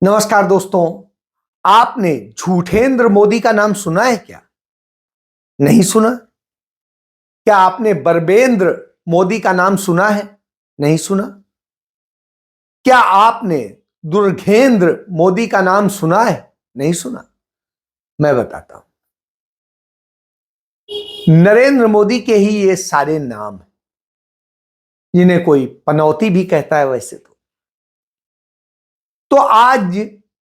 नमस्कार दोस्तों। आपने झूठेंद्र मोदी का नाम सुना है क्या? नहीं सुना? क्या आपने बरबेंद्र मोदी का नाम सुना है? नहीं सुना? क्या आपने दुर्गेंद्र मोदी का नाम सुना है? नहीं सुना? मैं बताता हूं। नरेंद्र मोदी के ही ये सारे नाम हैं, जिन्हें कोई पनौती भी कहता है। वैसे तो आज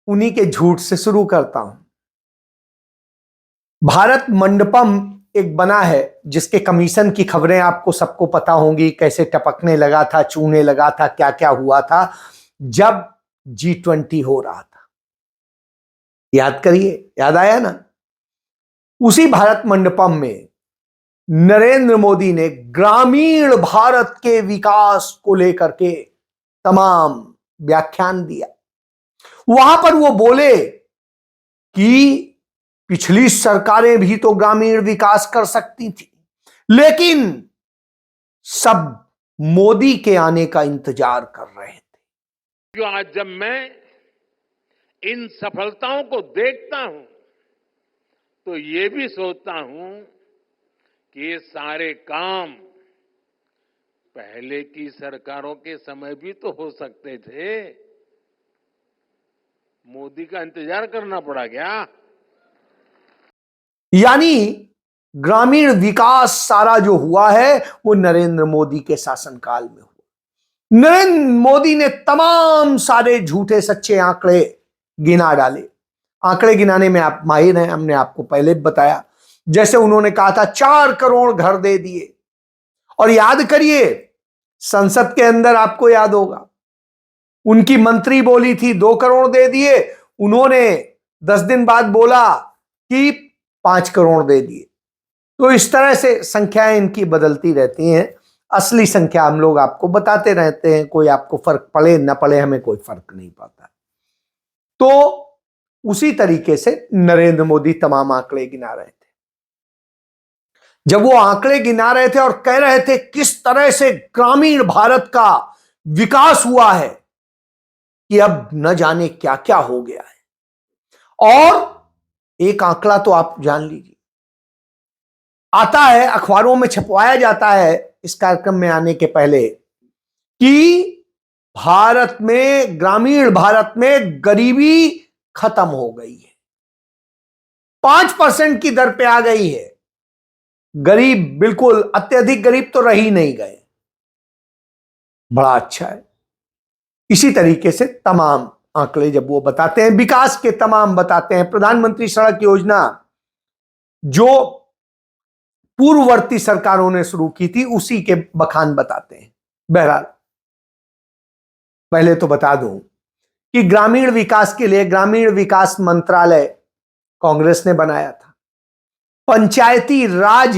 उन्हीं के झूठ से शुरू करता हूं। भारत मंडपम एक बना है जिसके कमीशन की खबरें आपको सबको पता होंगी, कैसे टपकने लगा था, चूने लगा था, क्या क्या हुआ था जब G20 हो रहा था। याद करिए, याद आया ना? उसी भारत मंडपम में नरेंद्र मोदी ने ग्रामीण भारत के विकास को लेकर के तमाम व्याख्यान दिया। वहां पर वो बोले कि पिछली सरकारें भी तो ग्रामीण विकास कर सकती थी, लेकिन सब मोदी के आने का इंतजार कर रहे थे। जो आज जब मैं इन सफलताओं को देखता हूं तो ये भी सोचता हूं कि ये सारे काम पहले की सरकारों के समय भी तो हो सकते थे। मोदी का इंतजार करना पड़ा क्या? यानी ग्रामीण विकास सारा जो हुआ है वो नरेंद्र मोदी के शासनकाल में हुआ। नरेंद्र मोदी ने तमाम सारे झूठे सच्चे आंकड़े गिना डाले। आंकड़े गिनाने में आप माहिर हैं, हमने आपको पहले बताया। जैसे उन्होंने कहा था 4 करोड़ घर दे दिए, और याद करिए संसद के अंदर आपको याद होगा उनकी मंत्री बोली थी 2 करोड़ दे दिए, उन्होंने 10 दिन बाद बोला कि 5 करोड़ दे दिए। तो इस तरह से संख्याएं इनकी बदलती रहती हैं। असली संख्या हम लोग आपको बताते रहते हैं, कोई आपको फर्क पड़े ना पड़े हमें कोई फर्क नहीं पड़ता। तो उसी तरीके से नरेंद्र मोदी तमाम आंकड़े गिना रहे थे। जब वो आंकड़े गिना रहे थे और कह रहे थे किस तरह से ग्रामीण भारत का विकास हुआ है कि अब न जाने क्या क्या हो गया है। और एक आंकड़ा तो आप जान लीजिए, आता है अखबारों में, छपवाया जाता है इस कार्यक्रम में आने के पहले, कि भारत में, ग्रामीण भारत में गरीबी खत्म हो गई है, 5% की दर पे आ गई है। गरीब बिल्कुल अत्यधिक गरीब तो रह ही नहीं गए। बड़ा अच्छा है। इसी तरीके से तमाम आंकड़े जब वो बताते हैं, विकास के तमाम बताते हैं, प्रधानमंत्री सड़क योजना जो पूर्ववर्ती सरकारों ने शुरू की थी उसी के बखान बताते हैं। बहरहाल पहले तो बता दूं कि ग्रामीण विकास के लिए ग्रामीण विकास मंत्रालय कांग्रेस ने बनाया था। पंचायती राज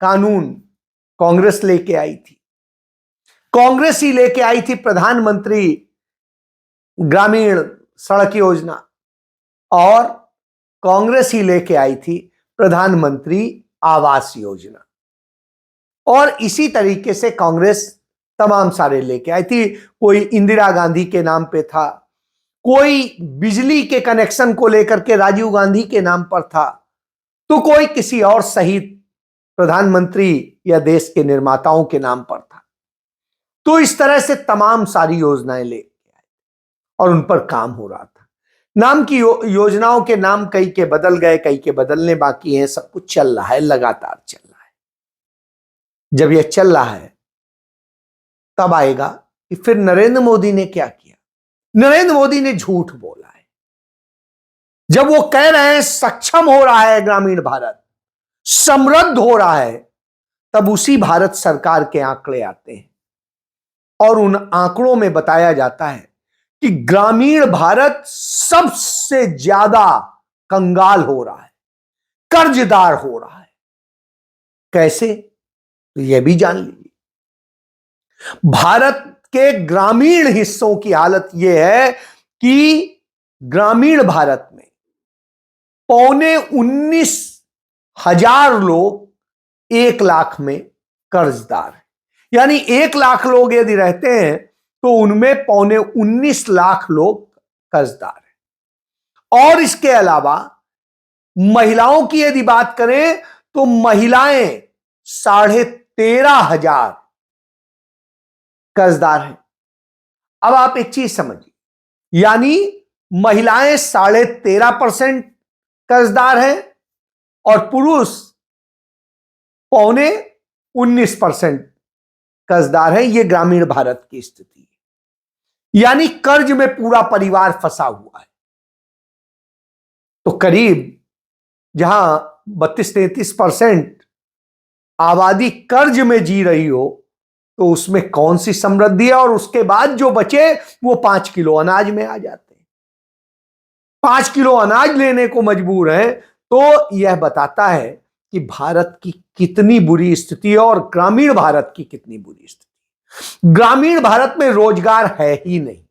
कानून कांग्रेस लेके आई थी। कांग्रेस ही लेके आई थी प्रधानमंत्री ग्रामीण सड़क योजना, और कांग्रेस ही लेके आई थी प्रधानमंत्री आवास योजना। और इसी तरीके से कांग्रेस तमाम सारे लेके आई थी। कोई इंदिरा गांधी के नाम पे था, कोई बिजली के कनेक्शन को लेकर के राजीव गांधी के नाम पर था, तो कोई किसी और शहीद प्रधानमंत्री या देश के निर्माताओं के नाम पर था। तो इस तरह से तमाम सारी योजनाएं लेके आए और उन पर काम हो रहा था। नाम की योजनाओं के नाम कई के बदल गए, कई के बदलने बाकी हैं। सब कुछ चल रहा है, लगातार चल रहा है। जब यह चल रहा है तब आएगा कि फिर नरेंद्र मोदी ने क्या किया। नरेंद्र मोदी ने झूठ बोला है। जब वो कह रहे हैं सक्षम हो रहा है ग्रामीण भारत, समृद्ध हो रहा है, तब उसी भारत सरकार के आंकड़े आते हैं और उन आंकड़ों में बताया जाता है कि ग्रामीण भारत सबसे ज्यादा कंगाल हो रहा है, कर्जदार हो रहा है। कैसे? तो यह भी जान लीजिए। भारत के ग्रामीण हिस्सों की हालत यह है कि ग्रामीण भारत में 19,000 लोग 1 लाख में कर्जदार हैं। यानी 1 लाख लोग यदि रहते हैं तो उनमें 19.25 लाख लोग कर्जदार हैं। और इसके अलावा महिलाओं की यदि बात करें तो महिलाएं 13,500 कर्जदार हैं। अब आप एक चीज समझिए, यानी महिलाएं 13.5% कर्जदार हैं और पुरुष 19.25% कर्जदार है। यह ग्रामीण भारत की स्थिति है, यानी कर्ज में पूरा परिवार फंसा हुआ है। तो करीब जहां 32-33% आबादी कर्ज में जी रही हो, तो उसमें कौन सी समृद्धि है? और उसके बाद जो बचे वो 5 किलो अनाज में आ जाते हैं, 5 किलो अनाज लेने को मजबूर हैं। तो यह बताता है कि भारत की कितनी बुरी स्थिति है और ग्रामीण भारत की कितनी बुरी स्थिति। ग्रामीण भारत में रोजगार है ही नहीं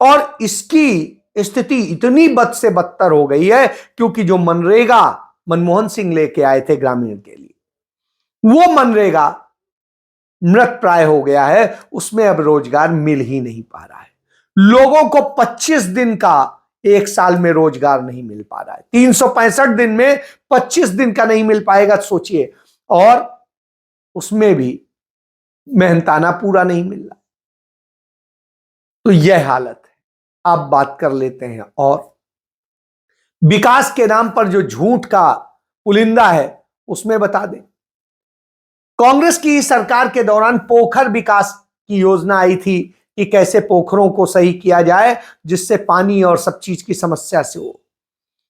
और इसकी स्थिति इतनी बद से बदतर हो गई है क्योंकि जो मनरेगा मनमोहन सिंह लेके आए थे ग्रामीण के लिए, वो मनरेगा मृत प्राय हो गया है। उसमें अब रोजगार मिल ही नहीं पा रहा है। लोगों को 25 दिन का एक साल में रोजगार नहीं मिल पा रहा है। 365 दिन में 25 दिन का नहीं मिल पाएगा, सोचिए। और उसमें भी मेहनताना पूरा नहीं मिल रहा। तो यह हालत है। आप बात कर लेते हैं और विकास के नाम पर जो झूठ का पुलिंदा है उसमें बता दें, कांग्रेस की सरकार के दौरान पोखर विकास की योजना आई थी कि कैसे पोखरों को सही किया जाए जिससे पानी और सब चीज की समस्या से हो।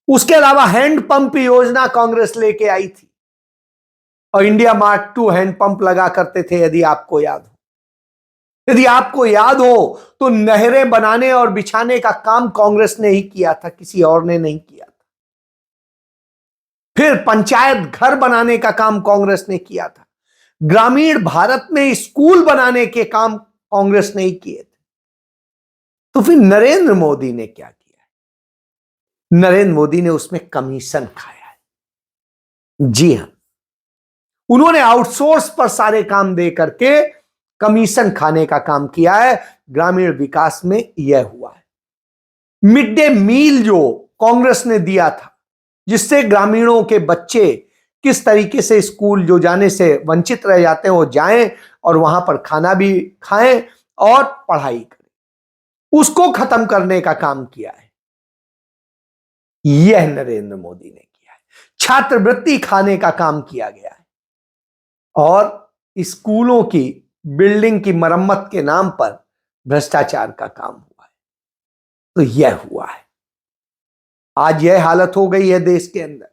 उसके अलावा हैंडपंप योजना कांग्रेस लेके आई थी और इंडिया मार्ट 2 हैंडपंप लगा करते थे। यदि आपको याद हो तो नहरें बनाने और बिछाने का काम कांग्रेस ने ही किया था, किसी और ने नहीं किया था। फिर पंचायत घर बनाने का काम कांग्रेस ने किया था। ग्रामीण भारत में स्कूल बनाने के काम कांग्रेस ने ही किए थे। तो फिर नरेंद्र मोदी ने क्या किया है? नरेंद्र मोदी ने उसमें कमीशन खाया है। जी हां, उन्होंने आउटसोर्स पर सारे काम दे करके कमीशन खाने का काम किया है। ग्रामीण विकास में यह हुआ है। मिड डे मील जो कांग्रेस ने दिया था, जिससे ग्रामीणों के बच्चे किस तरीके से स्कूल जो जाने से वंचित रह जाते हैं वो जाएं और वहां पर खाना भी खाएं और पढ़ाई करें, उसको खत्म करने का काम किया है। यह नरेंद्र मोदी ने किया है। छात्रवृत्ति खाने का काम किया गया है और स्कूलों की बिल्डिंग की मरम्मत के नाम पर भ्रष्टाचार का काम हुआ है। तो यह हुआ है। आज यह हालत हो गई है देश के अंदर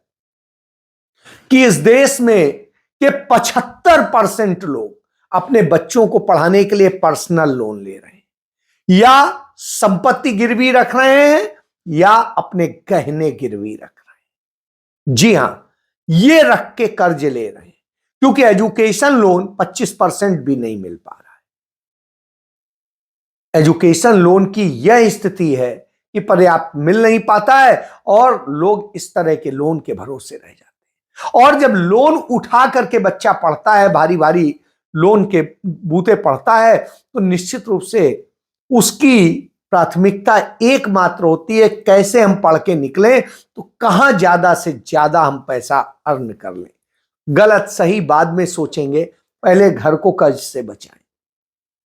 कि इस देश में के 75% लोग अपने बच्चों को पढ़ाने के लिए पर्सनल लोन ले रहे हैं या संपत्ति गिरवी रख रहे हैं या अपने गहने गिरवी रख रहे हैं। जी हां, ये रख के कर्ज ले रहे हैं क्योंकि एजुकेशन लोन 25% भी नहीं मिल पा रहा है। एजुकेशन लोन की यह स्थिति है कि पर्याप्त मिल नहीं पाता है और लोग इस तरह के लोन के भरोसे रह जाते हैं। और जब लोन उठा करके बच्चा पढ़ता है, भारी भारी लोन के बूते पढ़ता है, तो निश्चित रूप से उसकी प्राथमिकता एकमात्र होती है, कैसे हम पढ़ के निकलें तो कहां ज्यादा से ज्यादा हम पैसा अर्न कर लें। गलत सही बाद में सोचेंगे, पहले घर को कर्ज से बचाएं,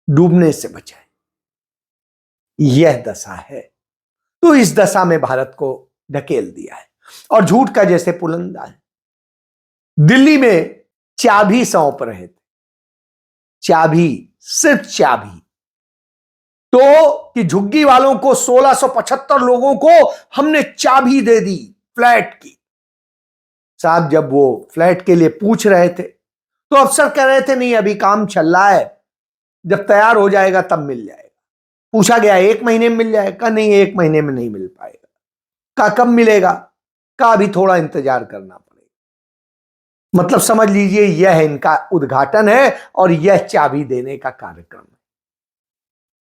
डूबने से बचाएं। यह दशा है। तो इस दशा में भारत को ढकेल दिया है और झूठ का जैसे पुलंदा है। दिल्ली में चाबी सौंप रहे थे, चाबी, सिर्फ चाबी, तो कि झुग्गी वालों को 1675 लोगों को हमने चाबी दे दी फ्लैट की। साहब जब वो फ्लैट के लिए पूछ रहे थे तो अफसर कह रहे थे नहीं अभी काम चल रहा है, जब तैयार हो जाएगा तब मिल जाएगा। पूछा गया 1 महीने में मिल जाएगा? नहीं, 1 महीने में नहीं मिल पाएगा। कहा कब मिलेगा? कहा अभी थोड़ा इंतजार करना पड़ेगा। मतलब समझ लीजिए यह इनका उद्घाटन है और यह चाबी देने का कार्यक्रम है।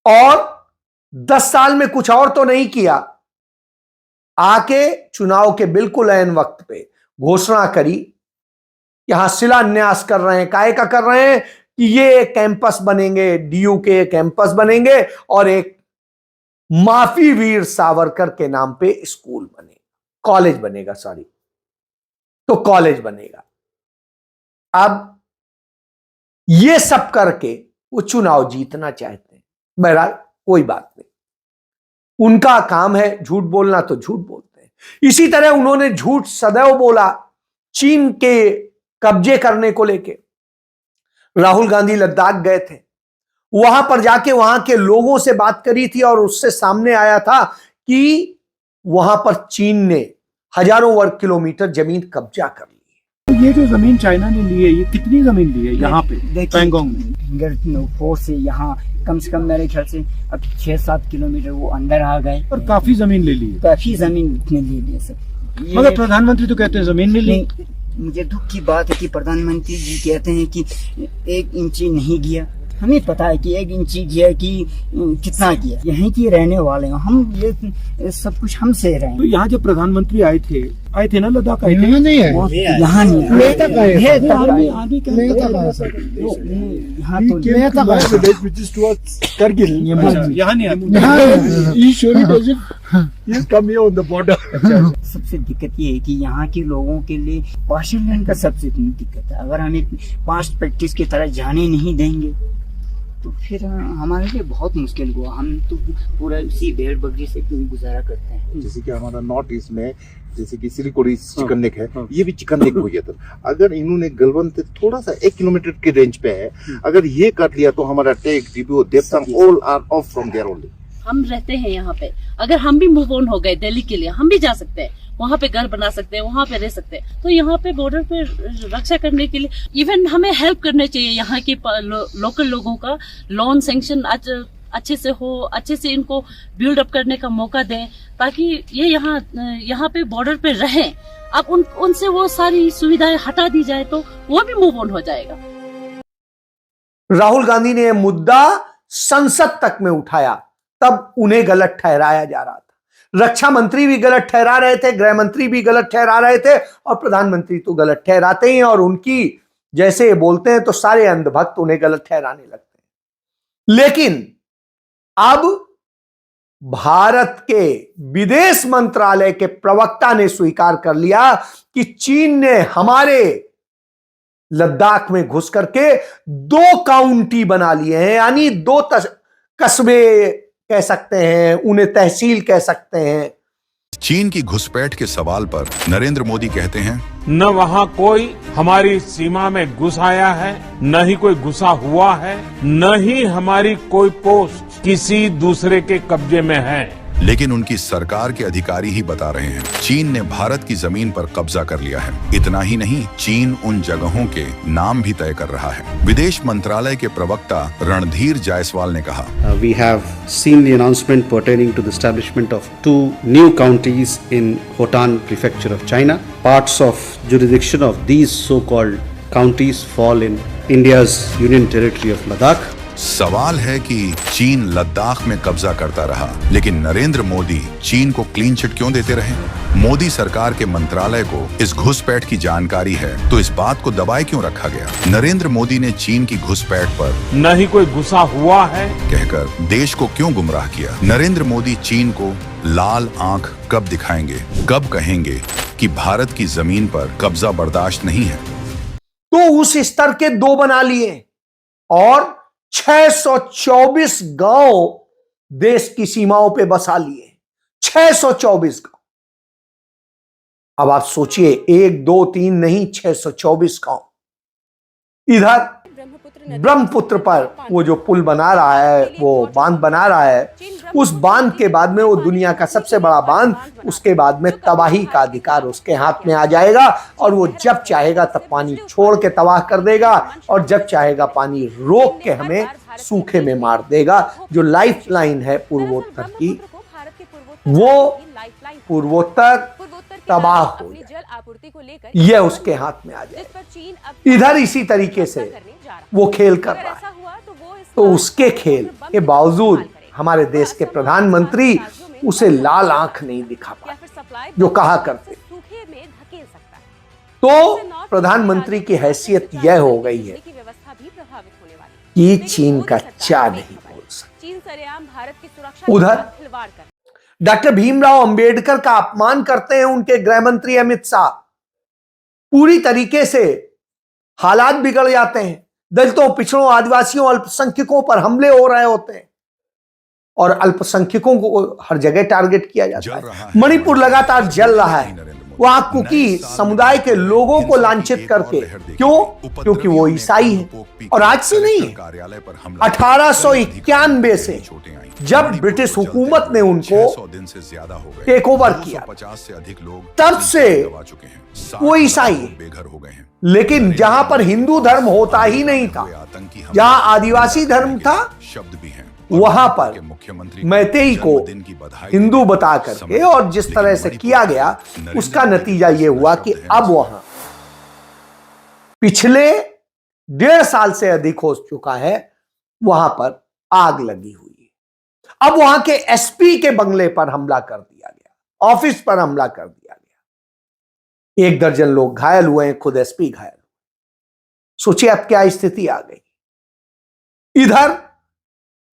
और 10 साल में कुछ और तो नहीं किया, आके चुनाव के बिल्कुल ऐन वक्त पे घोषणा करी, यहां शिलान्यास कर रहे हैं। काहे का कर रहे हैं कि ये कैंपस बनेंगे, डीयू के कैंपस बनेंगे और एक माफी वीर सावरकर के नाम पे स्कूल बनेगा, कॉलेज बनेगा, सॉरी, तो कॉलेज बनेगा। अब ये सब करके वो चुनाव जीतना चाहते हैं। बहरहाल कोई बात नहीं, उनका काम है झूठ बोलना, तो झूठ बोलते हैं। इसी तरह उन्होंने झूठ सदैव बोला चीन के कब्जे करने को लेके। राहुल गांधी लद्दाख गए थे, वहां पर जाके वहां के लोगों से बात करी थी और उससे सामने आया था कि वहां पर चीन ने हजारों वर्ग किलोमीटर जमीन कब्जा कर ली। ये जो जमीन चाइना ने ली है, ये कितनी जमीन ली है यहाँ पे पैंगोंग में? फिंगर 4 से यहाँ कम से कम मेरे ख्याल से अब 6-7 किलोमीटर वो अंदर आ गए और काफी जमीन ले ली है। काफी जमीन इतने ले लिए सब। मगर प्रधानमंत्री तो कहते हैं जमीन नहीं ली। मुझे दुख की बात है कि प्रधानमंत्री जी कहते हैं कि 1 इंची नहीं गया। हमें पता है कि 1 इंची गया कि कितना गया। यहीं के रहने वाले हैं हम, ये सब कुछ हमसे रहे। तो यहाँ जब प्रधानमंत्री आए थे ना लद्दाख आए थे? नहीं है, यहाँ नहीं है। सबसे दिक्कत ये है कि यहाँ के लोगों के लिए पार्शियल लैंड का सबसे दिक्कत है। अगर हमें 5 प्रैक्टिस की तरह जाने नहीं देंगे तो फिर हमारे लिए बहुत मुश्किल हुआ। हम तो पूरा इसी भेड़ बकरी से गुजारा करते हैं। जैसे कि हमारा नॉर्थ ईस्ट में जैसे कि सिलिगुड़ी चिकन नेक है, ये भी चिकन नेक हो गया था। अगर इन्होंने गलवंत थोड़ा सा 1 किलोमीटर के रेंज पे है, अगर ये कर लिया तो हमारा टेक डीबीओ देवतांग all are of from there only. हम रहते हैं यहाँ पे, अगर हम भी मूव ऑन हो गए दिल्ली के लिए, हम भी जा सकते हैं, वहाँ पे घर बना सकते हैं, वहाँ पे रह सकते हैं। तो यहाँ पे बॉर्डर पे रक्षा करने के लिए इवन हमें हेल्प करने चाहिए। यहाँ के लोकल लोगों का लोन सैंक्शन अच्छे से हो, अच्छे से इनको बिल्ड अप करने का मौका दें ताकि ये यहाँ पे बॉर्डर पे रहें। अब उनसे वो सारी सुविधाएं हटा दी जाए तो वो भी मूव ऑन हो जाएगा। राहुल गांधी ने यह मुद्दा संसद तक में उठाया, तब उन्हें गलत ठहराया जा रहा था। रक्षा मंत्री भी गलत ठहरा रहे थे, गृह मंत्री भी गलत ठहरा रहे थे और प्रधानमंत्री तो गलत ठहराते ही हैं। और उनकी जैसे ये बोलते हैं तो सारे अंधभक्त उन्हें गलत ठहराने लगते हैं। लेकिन अब भारत के विदेश मंत्रालय के प्रवक्ता ने स्वीकार कर लिया कि चीन ने हमारे लद्दाख में घुस करके 2 काउंटी बना लिए हैं, यानी 2 कस्बे कह सकते हैं, उन्हें तहसील कह सकते हैं। चीन की घुसपैठ के सवाल पर नरेंद्र मोदी कहते हैं, न वहाँ कोई हमारी सीमा में घुस आया है, न ही कोई घुसा हुआ है, न ही हमारी कोई पोस्ट किसी दूसरे के कब्जे में है। लेकिन उनकी सरकार के अधिकारी ही बता रहे हैं चीन ने भारत की जमीन पर कब्जा कर लिया है। इतना ही नहीं, चीन उन जगहों के नाम भी तय कर रहा है। विदेश मंत्रालय के प्रवक्ता रणधीर जायसवाल ने कहा, We have seen the announcement pertaining to the establishment of 2 new counties in Hotan Prefecture of China. Parts of jurisdiction of these so-called counties fall in India's Union Territory of Ladakh. सवाल है कि चीन लद्दाख में कब्जा करता रहा, लेकिन नरेंद्र मोदी चीन को क्लीन चिट क्यों देते रहे? मोदी सरकार के मंत्रालय को इस घुसपैठ की जानकारी है तो इस बात को दबाए क्यों रखा गया? नरेंद्र मोदी ने चीन की घुसपैठ पर न ही कोई घुसा हुआ है कहकर देश को क्यों गुमराह किया? नरेंद्र मोदी चीन को लाल आंख कब दिखाएंगे, कब कहेंगे कि भारत की जमीन पर कब्जा बर्दाश्त नहीं है? तो उस स्तर के 2 बना लिए और 624 गांव देश की सीमाओं पे बसा लिए। 624 गांव। अब आप सोचिए, 1 2 3 नहीं, 624 गांव। इधर ब्रह्मपुत्र पर वो जो पुल बना रहा है, वो बांध बना रहा है, उस बांध के बाद में वो दुनिया का सबसे बड़ा बांध, उसके बाद में तबाही का अधिकार उसके हाथ में आ जाएगा और वो जब चाहेगा तब पानी छोड़ के तबाह कर देगा और जब चाहेगा पानी रोक के हमें सूखे में मार देगा। जो लाइफ लाइन है पूर्वोत्तर की, वो पूर्वोत्तर तबाह हो जाए, यह उसके हाथ में आ जाए। इधर इसी तरीके से वो खेल कर रहा है, तो उसके खेल के बावजूद हमारे देश के प्रधानमंत्री उसे लाल आंख नहीं दिखा पाए जो कहा करते। तो प्रधानमंत्री की हैसियत यह हो गई है कि चीन का चा नहीं बोल सकता। सरेआम भारत की सुरक्षा उधर के साथ खिलवाड़ कर डॉक्टर भीमराव अंबेडकर का अपमान करते हैं उनके गृह मंत्री अमित शाह। पूरी तरीके से हालात बिगड़ जाते हैं। दलितों, पिछड़ों, आदिवासियों, अल्पसंख्यकों पर हमले हो रहे होते हैं और अल्पसंख्यकों को हर जगह टारगेट किया जाता है। मणिपुर लगातार जल रहा है, वहां कुकी समुदाय के लोगों को लांछित करके। क्यों? क्योंकि वो ईसाई है। और आज से नहीं है, 1891 से जब ब्रिटिश हुकूमत ने उनको टेक ओवर किया, तब से वो ईसाई है। लेकिन जहां पर हिंदू धर्म होता ही नहीं था, जहां आदिवासी धर्म था, वहां पर मैतेई को हिंदू बता करके और जिस तरह से किया गया, उसका नतीजा यह हुआ कि अब वहां पिछले 1.5 साल से अधिक हो चुका है, वहां पर आग लगी हुई है। अब वहां के एसपी के बंगले पर हमला कर दिया गया, ऑफिस पर हमला कर दिया गया। 1 दर्जन लोग घायल हुए हैं, खुद एसपी घायल हुए। सोचिए अब क्या स्थिति आ गई। इधर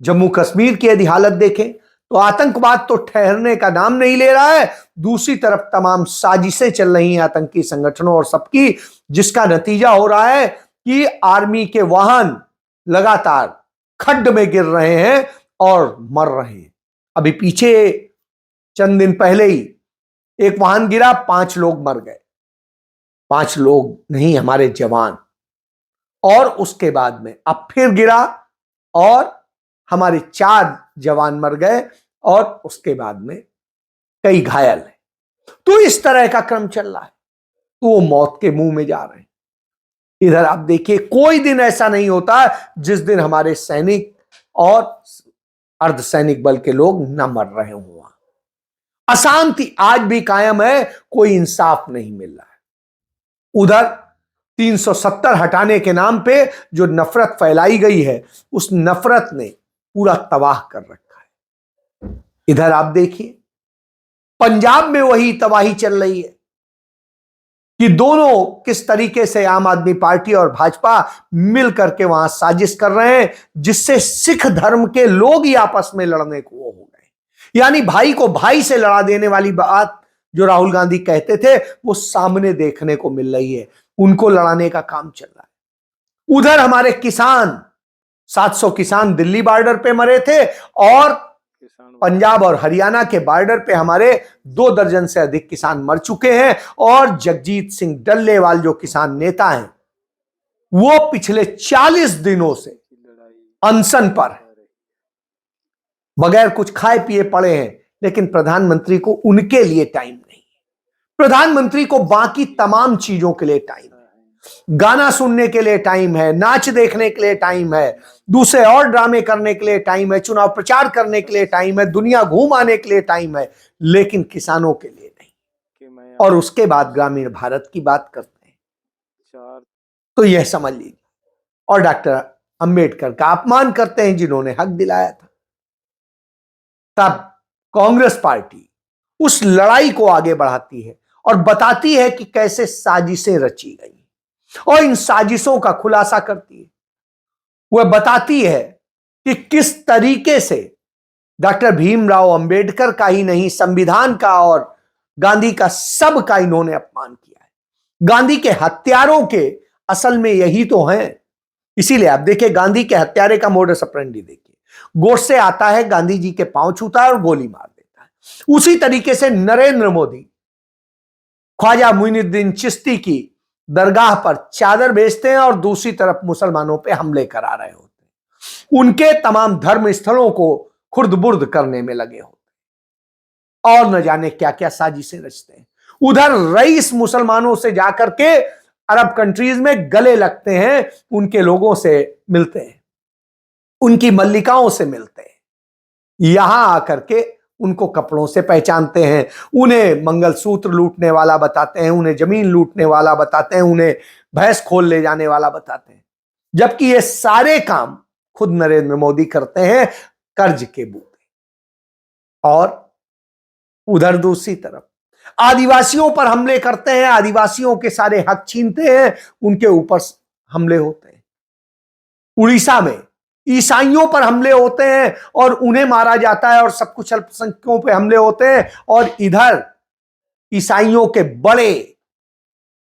जम्मू कश्मीर की यदि हालत देखें तो आतंकवाद तो ठहरने का नाम नहीं ले रहा है। दूसरी तरफ तमाम साजिशें चल रही हैं आतंकी संगठनों और सबकी, जिसका नतीजा हो रहा है कि आर्मी के वाहन लगातार खड्ड में गिर रहे हैं और मर रहे हैं। अभी पीछे चंद दिन पहले ही एक वाहन गिरा, 5 लोग मर गए। 5 लोग नहीं, हमारे जवान। और उसके बाद में अब फिर गिरा और हमारे 4 जवान मर गए और उसके बाद में कई घायल हैं। तो इस तरह का क्रम चल रहा है, तो वो मौत के मुंह में जा रहे हैं। इधर आप देखिए, कोई दिन ऐसा नहीं होता जिस दिन हमारे सैनिक और अर्धसैनिक बल के लोग न मर रहे हों। अशांति आज भी कायम है, कोई इंसाफ नहीं मिल रहा है। उधर 370 हटाने के नाम पे जो नफरत फैलाई गई है, उस नफरत ने पूरा तबाह कर रखा है। इधर आप देखिए, पंजाब में वही तबाही चल रही है कि दोनों किस तरीके से आम आदमी पार्टी और भाजपा मिल करके वहां साजिश कर रहे हैं, जिससे सिख धर्म के लोग ही आपस में लड़ने को हो गए। यानी भाई को भाई से लड़ा देने वाली बात जो राहुल गांधी कहते थे, वो सामने देखने को मिल रही है। उनको लड़ाने का काम चल रहा है। उधर हमारे किसान, 700 किसान दिल्ली बॉर्डर पे मरे थे और पंजाब और हरियाणा के बॉर्डर पे हमारे 2 दर्जन से अधिक किसान मर चुके हैं। और जगजीत सिंह डल्लेवाल जो किसान नेता हैं, वो पिछले 40 दिनों से अनशन पर है, बगैर कुछ खाए पिए पड़े हैं। लेकिन प्रधानमंत्री को उनके लिए टाइम नहीं है। प्रधानमंत्री को बाकी तमाम चीजों के लिए टाइम है। गाना सुनने के लिए टाइम है, नाच देखने के लिए टाइम है, दूसरे और ड्रामे करने के लिए टाइम है, चुनाव प्रचार करने के लिए टाइम है, दुनिया घूम आने के लिए टाइम है, लेकिन किसानों के लिए नहीं। और उसके बाद ग्रामीण भारत की बात करते हैं तो यह समझ लीजिए, और डॉक्टर अंबेडकर का अपमान करते हैं जिन्होंने हक दिलाया था। तब कांग्रेस पार्टी उस लड़ाई को आगे बढ़ाती है और बताती है कि कैसे साजिशें रची गई और इन साजिशों का खुलासा करती है। वह बताती है कि किस तरीके से डॉक्टर भीमराव अंबेडकर का ही नहीं, संविधान का और गांधी का, सब का इन्होंने अपमान किया है। गांधी के हत्यारों के असल में यही तो हैं। इसीलिए आप देखिए, गांधी के हत्यारे का मोडस ऑपरेंडी देखिए, गोडसे आता है, गांधी जी के पांव छूता है और गोली मार देता है। उसी तरीके से नरेंद्र मोदी ख्वाजा मुइनुद्दीन चिश्ती की दरगाह पर चादर बेचते हैं और दूसरी तरफ मुसलमानों पे हमले करा रहे होते हैं। उनके तमाम धर्म स्थलों को खुर्द-बुर्द करने में लगे होते हैं और न जाने क्या क्या साजिशें रचते हैं। उधर रईस मुसलमानों से जाकर के अरब कंट्रीज में गले लगते हैं, उनके लोगों से मिलते हैं, उनकी मल्लिकाओं से मिलते हैं, यहां आकर के उनको कपड़ों से पहचानते हैं, उन्हें मंगलसूत्र लूटने वाला बताते हैं, उन्हें जमीन लूटने वाला बताते हैं, उन्हें भैंस खोल ले जाने वाला बताते हैं। जबकि ये सारे काम खुद नरेंद्र मोदी करते हैं कर्ज के बूते। और उधर दूसरी तरफ आदिवासियों पर हमले करते हैं, आदिवासियों के सारे हक छीनते हैं, उनके ऊपर हमले होते हैं। उड़ीसा में ईसाइयों पर हमले होते हैं और उन्हें मारा जाता है और सब कुछ अल्पसंख्यकों पे हमले होते हैं, और इधर ईसाइयों के बड़े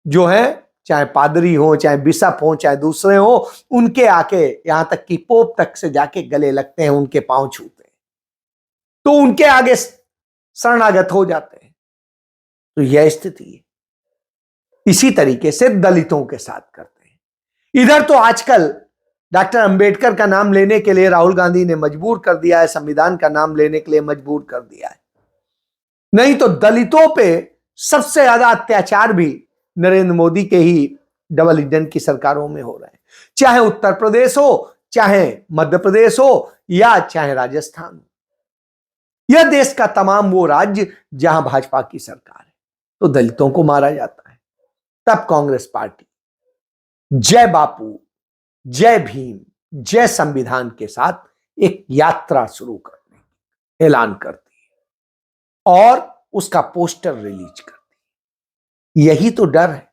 जो हैं, चाहे पादरी हो, चाहे बिशप हो, चाहे दूसरे हो, उनके आके यहां तक कि पोप तक से जाके गले लगते हैं, उनके पांव छूते हैं, तो उनके आगे शरणागत हो जाते हैं। तो यह स्थिति है। इसी तरीके से दलितों के साथ करते हैं। इधर तो आजकल डॉक्टर अंबेडकर का नाम लेने के लिए राहुल गांधी ने मजबूर कर दिया है, संविधान का नाम लेने के लिए मजबूर कर दिया है। नहीं तो दलितों पे सबसे ज्यादा अत्याचार भी नरेंद्र मोदी के ही डबल इंजन की सरकारों में हो रहे हैं, चाहे उत्तर प्रदेश हो, चाहे मध्य प्रदेश हो, या चाहे राजस्थान हो। यह देश का तमाम वो राज्य जहां भाजपा की सरकार है, तो दलितों को मारा जाता है। तब कांग्रेस पार्टी जय बापू, जय भीम, जय संविधान के साथ एक यात्रा शुरू करने का ऐलान करती है और उसका पोस्टर रिलीज करती है। यही तो डर है,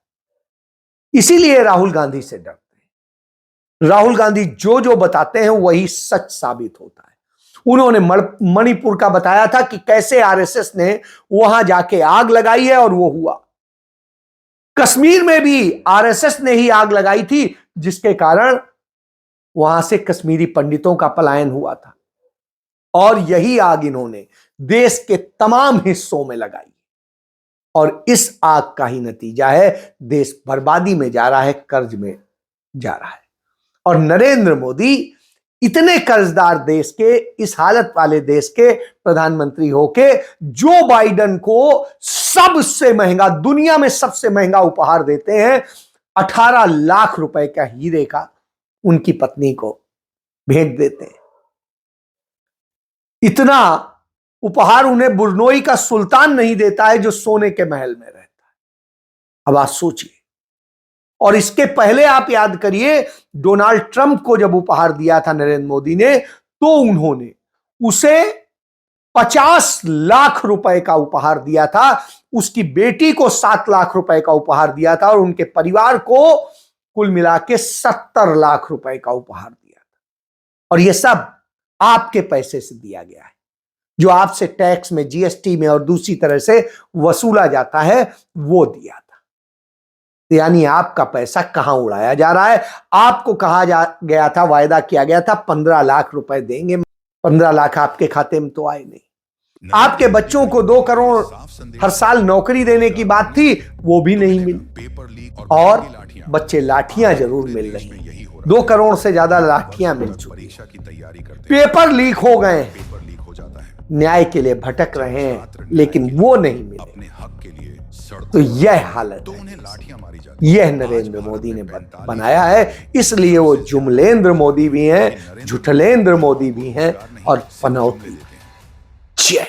इसीलिए राहुल गांधी से डरते हैं। राहुल गांधी जो जो बताते हैं वही सच साबित होता है। उन्होंने मणिपुर का बताया था कि कैसे आरएसएस ने वहां जाके आग लगाई है और वो हुआ। कश्मीर में भी आरएसएस ने ही आग लगाई थी, जिसके कारण वहां से कश्मीरी पंडितों का पलायन हुआ था, और यही आग इन्होंने देश के तमाम हिस्सों में लगाई, और इस आग का ही नतीजा है देश बर्बादी में जा रहा है, कर्ज में जा रहा है। और नरेंद्र मोदी इतने कर्जदार देश के, इस हालत वाले देश के प्रधानमंत्री होके जो बाइडेन को सबसे महंगा, दुनिया में सबसे महंगा उपहार देते हैं, 18 लाख रुपए का हीरे का उनकी पत्नी को भेंट देते हैं। इतना उपहार उन्हें बुरनोई का सुल्तान नहीं देता है जो सोने के महल में रहता है। अब आप सोचिए। और इसके पहले आप याद करिए, डोनाल्ड ट्रंप को जब उपहार दिया था नरेंद्र मोदी ने, तो उन्होंने उसे 50 लाख रुपए का उपहार दिया था, उसकी बेटी को 7 लाख रुपए का उपहार दिया था, और उनके परिवार को कुल मिला के 70 लाख रुपए का उपहार दिया था। और यह सब आपके पैसे से दिया गया है, जो आपसे टैक्स में, जीएसटी में और दूसरी तरह से वसूला जाता है, वो दिया था। यानी आपका पैसा कहां उड़ाया जा रहा है। आपको कहा गया था, वायदा किया गया था 15 लाख रुपए देंगे, 15 लाख आपके खाते में तो आए नहीं। आपके बच्चों को 2 करोड़ हर साल नौकरी देने की बात थी, वो भी नहीं मिली, और बच्चे लाठियां जरूर मिल रही हैं। 2 करोड़ से ज्यादा लाठियां मिल चुकी, पेपर लीक हो गए, न्याय के लिए भटक रहे हैं, लेकिन वो नहीं मिले। तो यह हालत है, यह नरेंद्र मोदी ने बनाया है। इसलिए वो जुमलेंद्र मोदी भी हैं, झुठलेंद्र मोदी भी हैं, और पनौती। जय